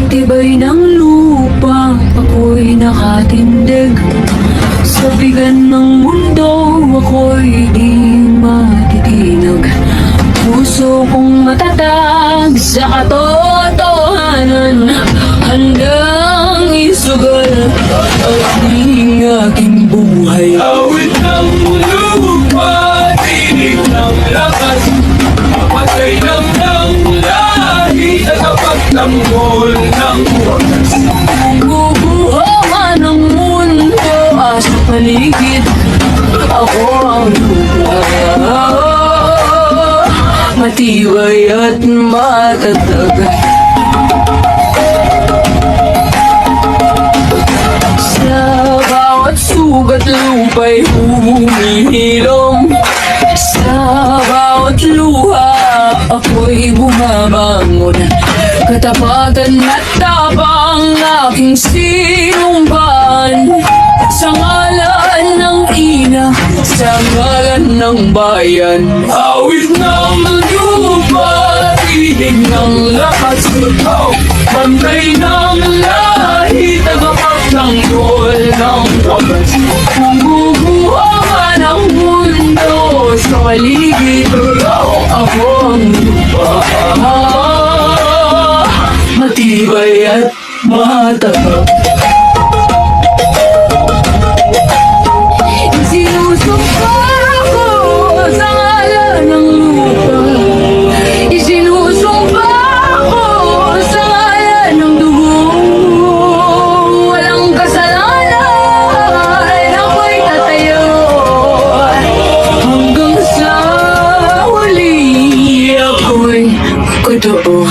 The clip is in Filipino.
Tibay ng lupa, ako'y nakatindig. Sa bigan ng mundo, ako'y di matitinag. Puso kong matatag sa katotohanan, handang isugal ang aking buhay. Awit ng lupa, tinig ng lakas, patay ng lahi, tagapagtanggol ng wagas. Guguhaman ng mundo sa paligid, ako ang lupa. Matibay at matatag. Sa bawat sugat lupa'y humihilom. Sa bawat luha ako'y bumabangon. Katapatan at tapang aking sinumpan. Sa ngalan ng ina, sa ngalan ng bayan. Awit ng lupa, tinig ng lakas, pantay ng lahi, tagapagtanggol ng wagas. Kung guguhaman ang mundo sa paligid, ako ang lupa. Matibay at matatag. Sinusumpa ako sa ngalan ng lupa. Isinusumpa ako sa ngalan ng dugo. Walang kasalanan, ako'y tatayo hanggang sa huli ako'y totoo.